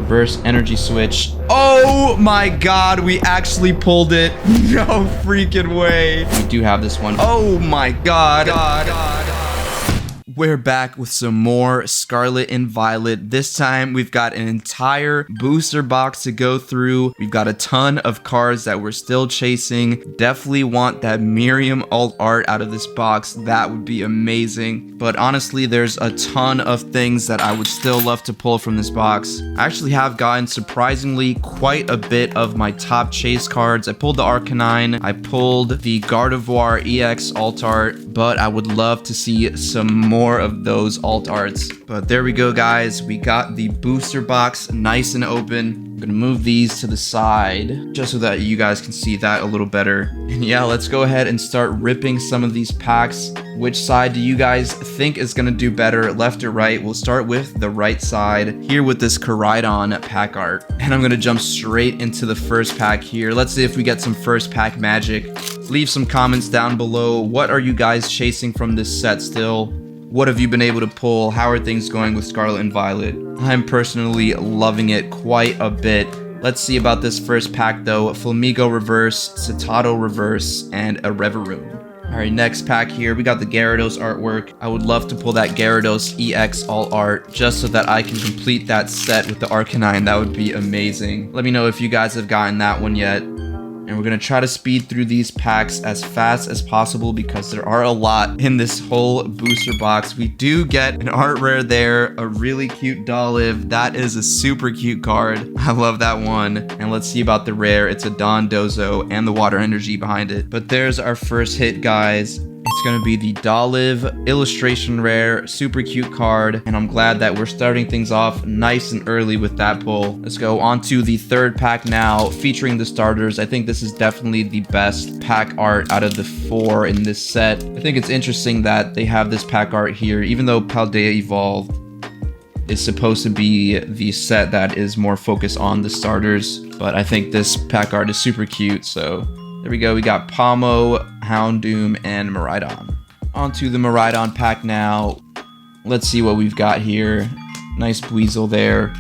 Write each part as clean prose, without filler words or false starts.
Reverse energy switch. Oh my god, we actually pulled it. No freaking way. We do have this one. Oh my god. We're back with some more Scarlet and Violet. This time we've got an entire booster box to go through. We've got a ton of cards that we're still chasing. Definitely want that Miriam alt art out of this box. That would be amazing. But honestly, there's a ton of things that I would still love to pull from this box. I actually have gotten surprisingly quite a bit of my top chase cards. I pulled the Arcanine. I pulled the Gardevoir EX alt art. But I would love to see some more of those alt arts. But there we go, guys. We got the booster box nice and open. I'm gonna move these to the side just so that you guys can see that a little better. And yeah, let's go ahead and start ripping some of these packs. Which side do you guys think is gonna do better, left or right? We'll start with the right side here with this Koraidon pack art. And I'm gonna jump straight into the first pack here. Let's see if we get some first pack magic. Leave some comments down below. What are you guys chasing from this set still? What have you been able to pull? How are things going with Scarlet and Violet? I'm personally loving it quite a bit. Let's see about this first pack though. Flamigo reverse, Citado reverse, and a Reverum. Alright, next pack here, we got the Gyarados artwork. I would love to pull that Gyarados EX all art just so that I can complete that set with the Arcanine. That would be amazing. Let me know if you guys have gotten that one yet. And we're going to try to speed through these packs as fast as possible because there are a lot in this whole booster box. We do get an art rare there, a really cute Dolliv. That is a super cute card. I love that one. And let's see about the rare. It's a Dondozo and the water energy behind it. But there's our first hit, guys. It's going to be the Dolliv illustration rare, super cute card, and I'm glad that we're starting things off nice and early with that pull. Let's go on to the third pack now, featuring the starters. I think this is definitely the best pack art out of the 4 in this set. I think it's interesting that they have this pack art here, even though Paldea Evolved is supposed to be the set that is more focused on the starters, but I think this pack art is super cute, so there we go. We got Palmo, Houndoom, and Miraidon. Onto the Miraidon pack now. Let's see what we've got here. Nice Buizel there.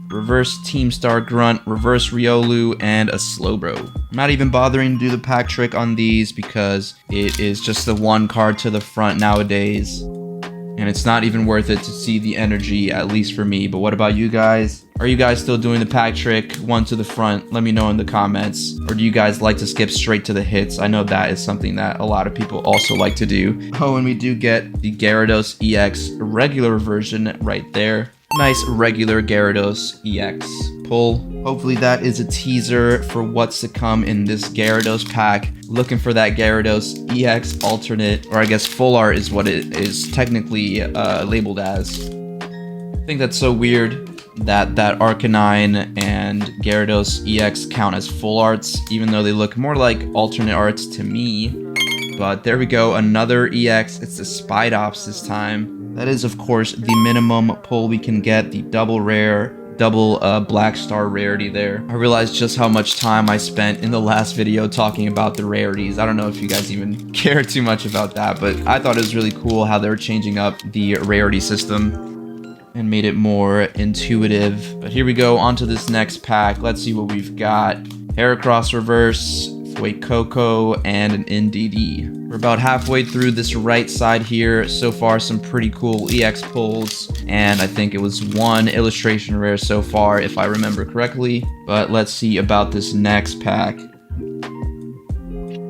Reverse Team Star Grunt, Reverse Riolu, and a Slowbro. I'm not even bothering to do the pack trick on these because it is just the one card to the front nowadays. And it's not even worth it to see the energy, at least for me. But what about you guys? Are you guys still doing the pack trick, one to the front? Let me know in the comments. Or do you guys like to skip straight to the hits? I know that is something that a lot of people also like to do. Oh, and we do get the Gyarados EX regular version right there. Nice regular Gyarados EX pull. Hopefully that is a teaser for what's to come in this Gyarados pack. Looking for that Gyarados EX alternate, or I guess full art is what it is technically labeled as. I think that's so weird that Arcanine and Gyarados EX count as full arts, even though they look more like alternate arts to me. But there we go, another EX. It's the Spidops this time. That is, of course, the minimum pull we can get, the double rare, double black star rarity there. I realized just how much time I spent in the last video talking about the rarities. I don't know if you guys even care too much about that, but I thought it was really cool how they were changing up the rarity system and made it more intuitive. But here we go, onto this next pack. Let's see what we've got. Heracross reverse, Fuecoco, and an NDD. We're about halfway through this right side here. So far, some pretty cool EX pulls, and I think it was one illustration rare so far, if I remember correctly. But let's see about this next pack.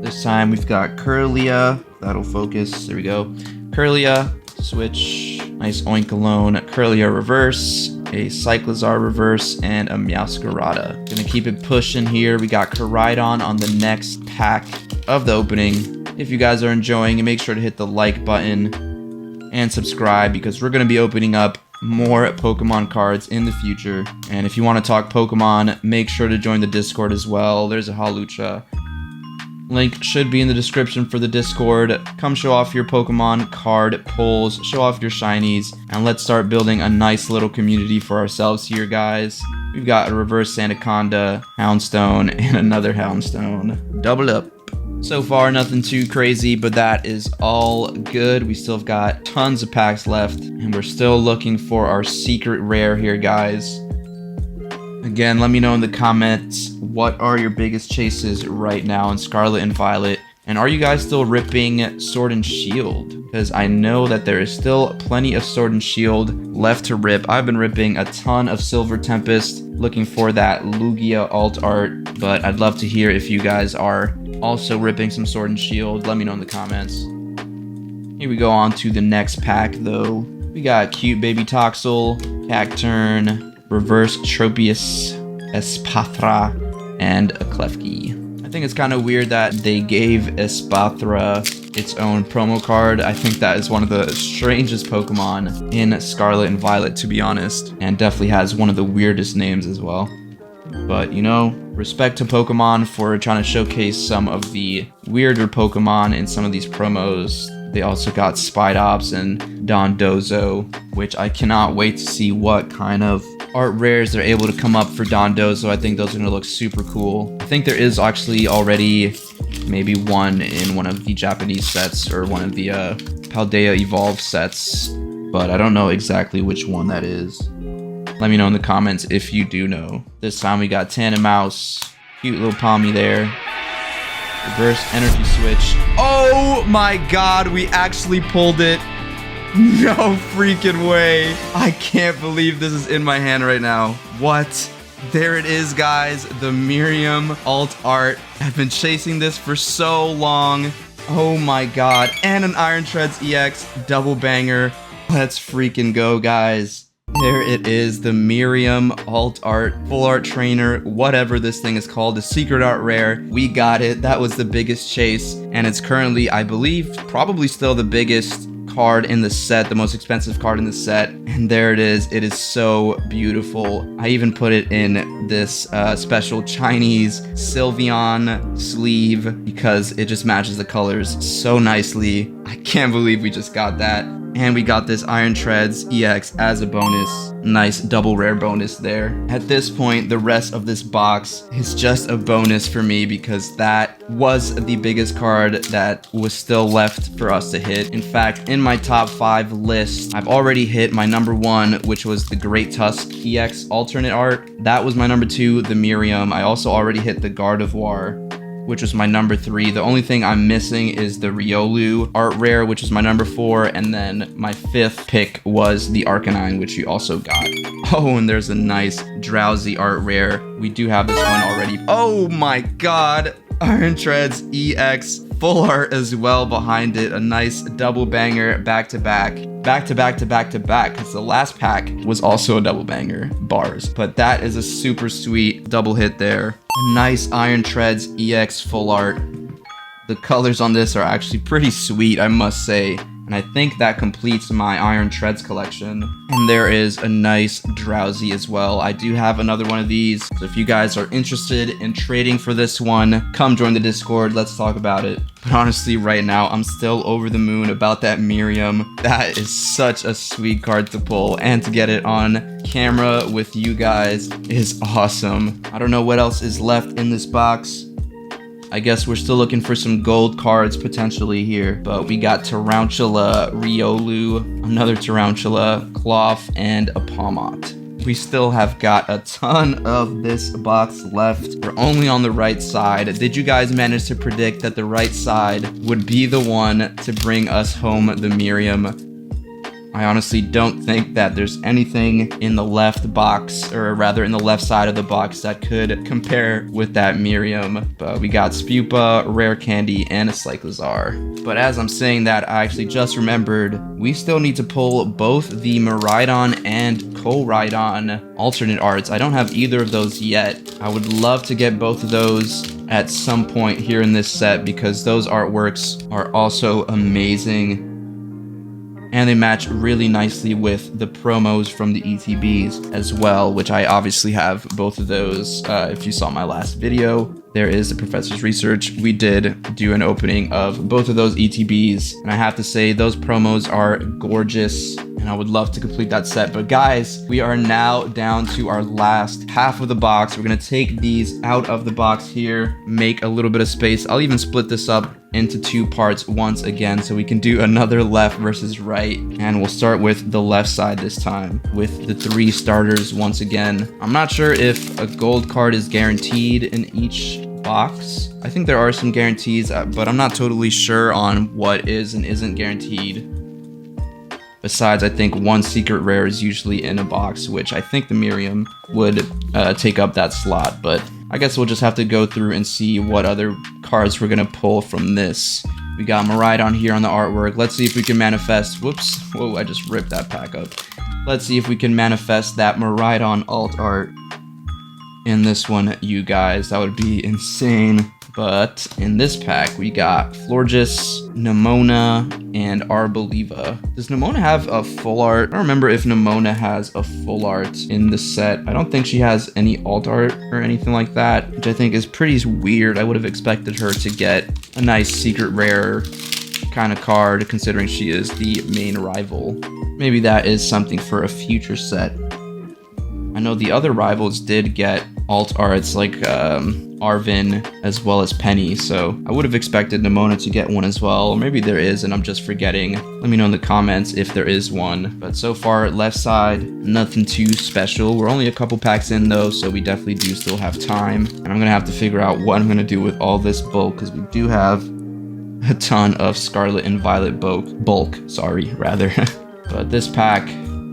This time we've got Kirlia. That'll focus. There we go. Kirlia, switch. Nice Oinkologne. Kirlia reverse, a Cyclizar reverse, and a Meowscarada. Gonna keep it pushing here. We got Koraidon on the next pack of the opening. If you guys are enjoying it, make sure to hit the like button and subscribe because we're going to be opening up more Pokemon cards in the future. And if you want to talk Pokemon, make sure to join the Discord as well. There's a Hawlucha. Link should be in the description for the Discord. Come show off your Pokemon card pulls, show off your shinies, and let's start building a nice little community for ourselves here, guys. We've got a reverse Sandaconda, Houndstone, and another Houndstone. Double up. So far, nothing too crazy, but that is all good. We still have got tons of packs left, and we're still looking for our secret rare here, guys. Again, let me know in the comments, what are your biggest chases right now in Scarlet and Violet? And are you guys still ripping Sword and Shield? Because I know that there is still plenty of Sword and Shield left to rip. I've been ripping a ton of Silver Tempest, looking for that Lugia alt art. But I'd love to hear if you guys are also ripping some Sword and Shield. Let me know in the comments. Here we go on to the next pack, though. We got Cute Baby Toxel, Cacturn, Reverse Tropius, Espathra, and a Klefki. I think it's kind of weird that they gave Espathra its own promo card. I think that is one of the strangest Pokemon in Scarlet and Violet, to be honest, and definitely has one of the weirdest names as well. But, you know, respect to Pokemon for trying to showcase some of the weirder Pokemon in some of these promos. They also got Spidops and Dondozo, which I cannot wait to see what kind of art rares they're able to come up for Dondozo. I think those are going to look super cool. I think there is actually already maybe one in one of the Japanese sets or one of the Paldea Evolve sets, but I don't know exactly which one that is. Let me know in the comments if you do know. This time we got Tandemaus, cute little Palmy there. Reverse energy switch. Oh my god, we actually pulled it. No freaking way. I can't believe this is in my hand right now. What? There it is, guys. The Miriam alt art. I've been chasing this for so long. Oh my god. And an Iron Treads EX double banger. Let's freaking go, guys. There it is, the Miriam alt art, full art trainer, whatever this thing is called, the secret art rare. We got it. That was the biggest chase, and it's currently, I believe, probably still the biggest card in the set, the most expensive card in the set. And there it is. It is so beautiful. I even put it in this special Chinese Sylveon sleeve because it just matches the colors so nicely. I can't believe we just got that. And we got this Iron Treads EX as a bonus. Nice double rare bonus there. At this point, the rest of this box is just a bonus for me because that was the biggest card that was still left for us to hit. In fact, in my top 5 list, I've already hit my number 1, which was the Great Tusk EX alternate art. That was my number 2, the Miriam. I also already hit the Gardevoir, which was my number 3. The only thing I'm missing is the Riolu art rare, which is my number 4, and then my 5th pick was the Arcanine, which you also got. Oh, and there's a nice Drowsy art rare. We do have this one already. Oh my god! Iron Treads EX full art as well behind it. A nice double banger back to back, because the last pack was also a double banger, bars. But that is a super sweet double hit there. A nice Iron Treads EX full art. The colors on this are actually pretty sweet, I must say. And I think that completes my Iron Treads collection. And there is a nice Drowsy as well. I do have another one of these. So if you guys are interested in trading for this one, come join the Discord. Let's talk about it. But honestly, right now, I'm still over the moon about that Miriam. That is such a sweet card to pull. And to get it on camera with you guys is awesome. I don't know what else is left in this box. I guess we're still looking for some gold cards potentially here, but we got Tarantula, Riolu, another Tarantula, Cloth, and a Palmot. We still have got a ton of this box left. We're only on the right side. Did you guys manage to predict that the right side would be the one to bring us home the Miriam? I honestly don't think that there's anything in the left box, or rather in the left side of the box, that could compare with that Miriam. But we got Spupa, Rare Candy, and a Cyclizar. But as I'm saying that, I actually just remembered we still need to pull both the Miraidon and Koraidon alternate arts. I don't have either of those yet. I would love to get both of those at some point here in this set because those artworks are also amazing. And they match really nicely with the promos from the ETBs as well, which I obviously have both of those. If you saw my last video, there is the Professor's Research. We did do an opening of both of those ETBs, and I have to say those promos are gorgeous. and I would love to complete that set. But guys, we are now down to our last half of the box. We're gonna take these out of the box here, make a little bit of space. I'll even split this up into 2 parts once again, so we can do another left versus right, and we'll start with the left side this time with the 3 starters once again. I'm not sure if a gold card is guaranteed in each box. I think there are some guarantees, but I'm not totally sure on what is and isn't guaranteed. Besides, I think 1 secret rare is usually in a box, which I think the Miriam would take up that slot, but I guess we'll just have to go through and see what other cards we're gonna pull from this. We got Miraidon here on the artwork. Let's see if we can manifest. Whoops. Whoa, I just ripped that pack up. Let's see if we can manifest that Miraidon alt art in this one, you guys. That would be insane. But in this pack, we got Florges, Nemona, and Arboliva. Does Nemona have a full art? I don't remember if Nemona has a full art in the set. I don't think she has any alt art or anything like that, which I think is pretty weird. I would have expected her to get a nice secret rare kind of card, considering she is the main rival. Maybe that is something for a future set. I know the other rivals did get alt arts like Arvin as well as Penny, so I would have expected Nemona to get one as well. Or maybe there is and I'm just forgetting. Let me know in the comments if there is one. But so far, left side, nothing too special. We're only a couple packs in though, so we definitely do still have time. And I'm gonna have to figure out what I'm gonna do with all this bulk, because we do have a ton of Scarlet and Violet bulk, rather. But this pack,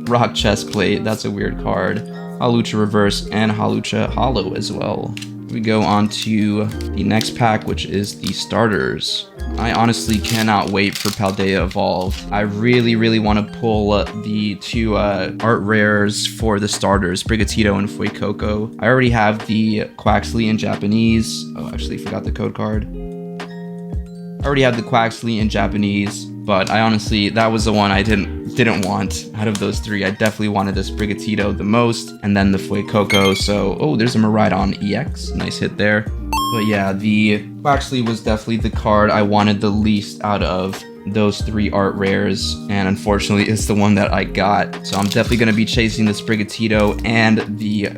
Rock Chestplate, that's a weird card. Hawlucha Reverse and Hawlucha Hollow as well. We go on to the next pack, which is the starters. I honestly cannot wait for Paldea Evolved. I really want to pull the 2 art rares for the starters, Brigatito and Fuecoco. I already have the Quaxley in Japanese. Oh, actually forgot the code card. I already have the Quaxley in Japanese, but I honestly, that was the one I didn't want out of those 3. I definitely wanted this Brigatito the most, and then the Fuecoco. So, oh, there's a Miraidon EX. Nice hit there. But yeah, the Quaxley was definitely the card I wanted the least out of those 3 art rares, and unfortunately it's the one that I got. So I'm definitely going to be chasing this Brigatito and the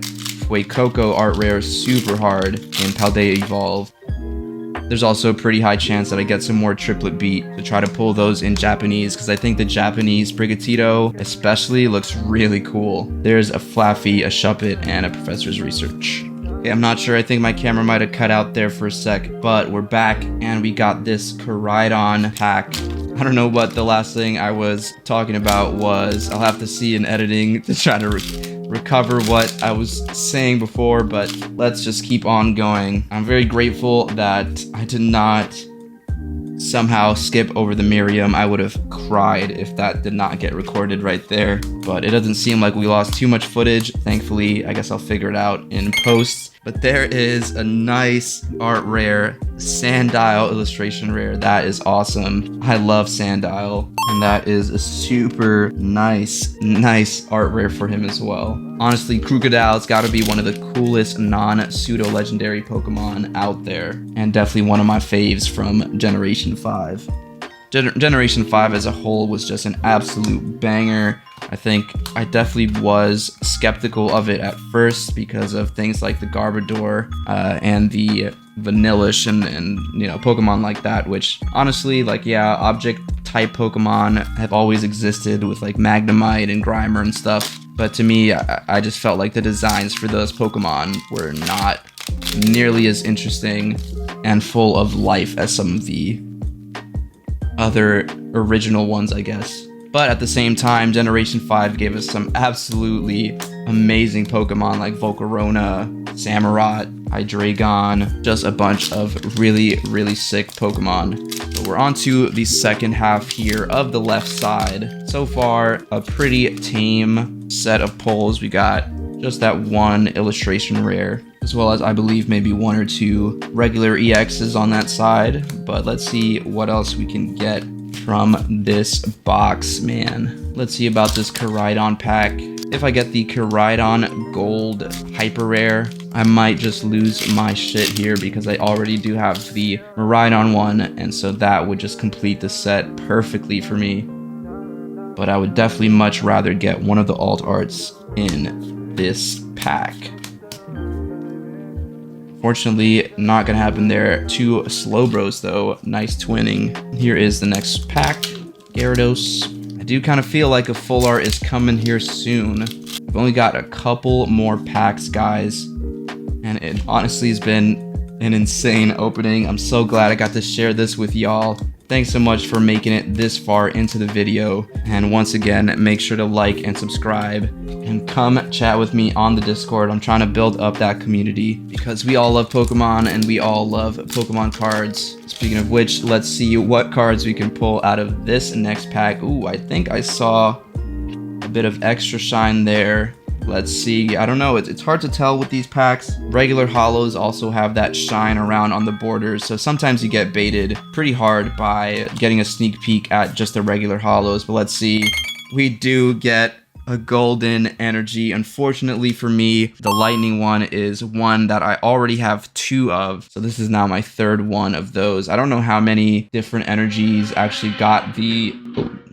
Fuecoco art rare super hard in Paldea Evolved. There's also a pretty high chance that I get some more triplet beat to try to pull those in Japanese, because I think the Japanese Brigatito especially looks really cool. There's a Flaffy, a Shuppet, and a Professor's Research. Okay, I'm not sure, I think my camera might have cut out there for a sec, but we're back and we got this Koraidon pack. I don't know what the last thing I was talking about was. I'll have to see in editing to try to recover what I was saying before, but let's just keep on going. I'm very grateful that I did not somehow skip over the Miriam. I would have cried if that did not get recorded right there, but it doesn't seem like we lost too much footage. Thankfully, I guess I'll figure it out in post. But there is a nice art rare, Sandile illustration rare. That is awesome. I love Sandile, and that is a super nice art rare for him as well. Honestly, Crocodile's got to be one of the coolest non-pseudo legendary Pokemon out there, and definitely one of my faves from Generation 5. Generation 5 as a whole was just an absolute banger. I think I definitely was skeptical of it at first because of things like the Garbodor and the Vanillish and you know, Pokemon like that, which honestly, like, yeah, object type Pokemon have always existed with like Magnemite and Grimer and stuff, but to me, I just felt like the designs for those Pokemon were not nearly as interesting and full of life as some of the other original ones, I guess. But at the same time, Generation 5 gave us some absolutely amazing Pokemon like Volcarona, Samurott, Hydreigon, just a bunch of really sick Pokemon. So we're on to the second half here of the left side. So far, a pretty tame set of pulls. We got just that 1 illustration rare, as well as I believe maybe 1 or 2 regular EXs on that side. But let's see what else we can get from this box, man. Let's see about this Koraidon pack. If I get the Koraidon Gold Hyper Rare, I might just lose my shit here because I already do have the Miraidon one, and so that would just complete the set perfectly for me. but I would definitely much rather get one of the alt arts in this pack. Fortunately, not gonna happen there. 2 slow bros though. Nice twinning. Here is the next pack. Gyarados. I do kind of feel like a full art is coming here soon. I've only got a couple more packs, guys. And it honestly has been an insane opening. I'm so glad I got to share this with y'all. Thanks so much for making it this far into the video. And once again, make sure to like and subscribe and come chat with me on the Discord. I'm trying to build up that community because we all love Pokemon and we all love Pokemon cards. Speaking of which, let's see what cards we can pull out of this next pack. Ooh, I think I saw a bit of extra shine there. Let's see. I don't know. It's hard to tell with these packs. Regular holos also have that shine around on the borders, so sometimes you get baited pretty hard by getting a sneak peek at just the regular holos. But let's see. We do get a golden energy. Unfortunately for me, the lightning one is one that I already have 2 of. So this is now my 3rd one of those. I don't know how many different energies actually got the...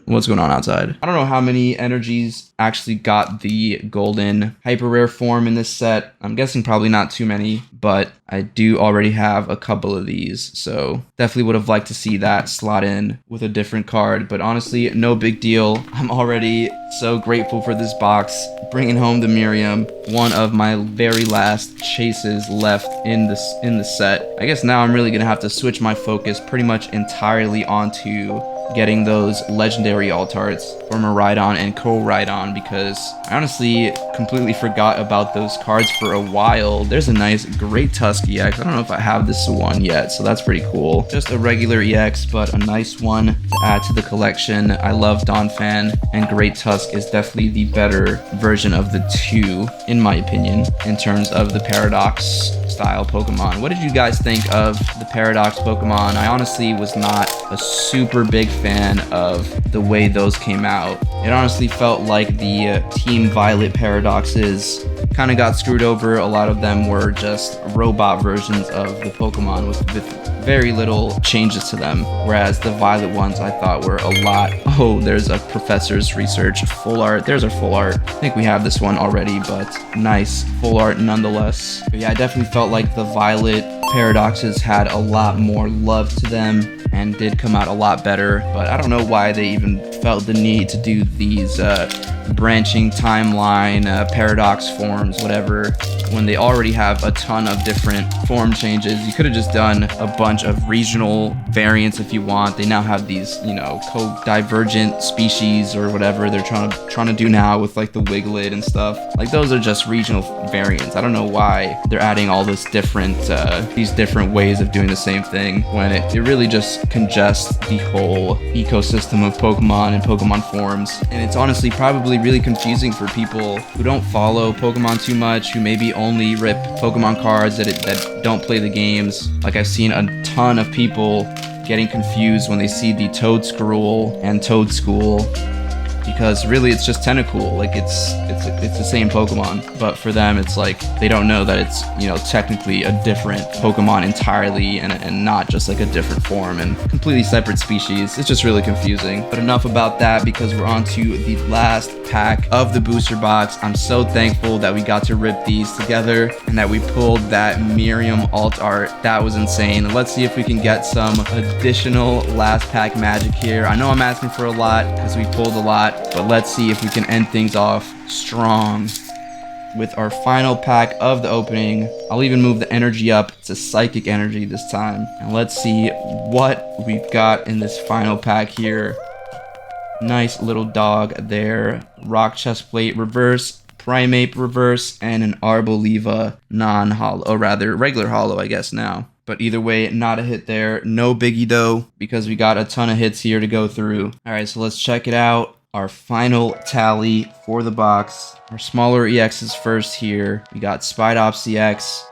What's going on outside? I don't know how many energies actually got the golden hyper rare form in this set. I'm guessing probably not too many, but I do already have a couple of these. So definitely would have liked to see that slot in with a different card, but honestly, no big deal. I'm already so grateful for this box. Bringing home the Miriam, one of my very last chases left in the set. I guess now I'm really gonna have to switch my focus pretty much entirely onto getting those legendary alt arts for Miraidon and Co-Rhydon, because I honestly completely forgot about those cards for a while. There's a nice Great Tusk EX. I don't know if I have this one yet, so that's pretty cool. Just a regular EX, but a nice one to add to the collection. I love Donphan, and Great Tusk is definitely the better version of the 2, in my opinion, in terms of the Paradox style Pokemon. What did you guys think of the Paradox Pokemon? I honestly was not a super big fan of the way those came out. It honestly felt like the Team Violet Paradoxes kind of got screwed over. A lot of them were just robot versions of the Pokemon with very little changes to them, whereas the Violet ones I thought were a lot. Oh, there's a Professor's Research full art. There's our full art. I think we have this one already, but nice full art nonetheless. But yeah, I definitely felt like the Violet Paradoxes had a lot more love to them and did come out a lot better, but I don't know why they even felt the need to do these branching timeline paradox forms, whatever, when they already have a ton of different form changes. You could have just done a bunch of regional variants if you want. They now have these, you know, co-divergent species or whatever they're trying to do now with like the Wiglet and stuff. Like those are just regional variants. I don't know why they're adding all this different these different ways of doing the same thing when it really just congests the whole ecosystem of Pokemon and Pokemon forms. And it's honestly probably really confusing for people who don't follow Pokemon too much, who maybe only rip Pokemon cards that don't play the games. Like I've seen a ton of people getting confused when they see the Toedscruel and Toedscool, because really it's just Tentacool. Like it's the same Pokemon, but for them it's like they don't know that it's, you know, technically a different Pokemon entirely and not just like a different form and completely separate species. It's just really confusing. But enough about that, because we're on to the last pack of the booster box. I'm so thankful that we got to rip these together and that we pulled that Miriam alt art. That was insane. Let's see if we can get some additional last pack magic here. I know I'm asking for a lot because we pulled a lot, but let's see if we can end things off strong with our final pack of the opening. I'll even move the energy up. It's a psychic energy this time. And let's see what we've got in this final pack here. Nice little dog there. Rock Chestplate reverse, Primeape reverse, and an Arboliva non-holo, or rather regular holo, I guess now. But either way, not a hit there. No biggie though, because we got a ton of hits here to go through. All right, so let's check it out. Our final tally for the box. Our smaller EXs first here. We got Spidops EX,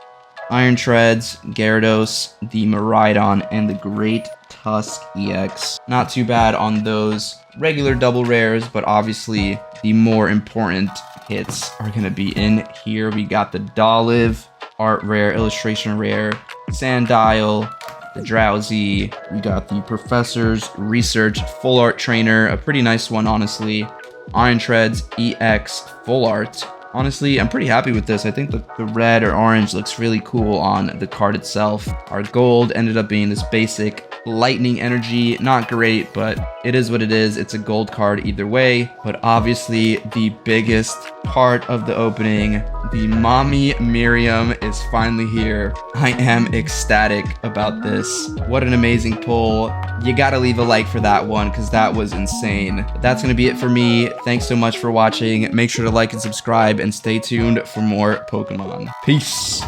Iron Treads, Gyarados, the Miraidon, and the Great Tusk EX. Not too bad on those regular double rares, but obviously the more important hits are going to be in here. We got the Dolive, Art Rare, Illustration Rare, Sandile, the Drowsy. We got the Professor's Research Full Art Trainer, a pretty nice one, honestly. Iron Treads EX Full Art. Honestly, I'm pretty happy with this. I think the red or orange looks really cool on the card itself. Our gold ended up being this basic lightning energy. Not great, but it is what it is. It's a gold card either way. But obviously, the biggest part of the opening, the Mommy Miriam is finally here. I am ecstatic about this. What an amazing pull. You gotta leave a like for that one because that was insane. But that's gonna be it for me. Thanks so much for watching. Make sure to like and subscribe and stay tuned for more Pokemon. Peace.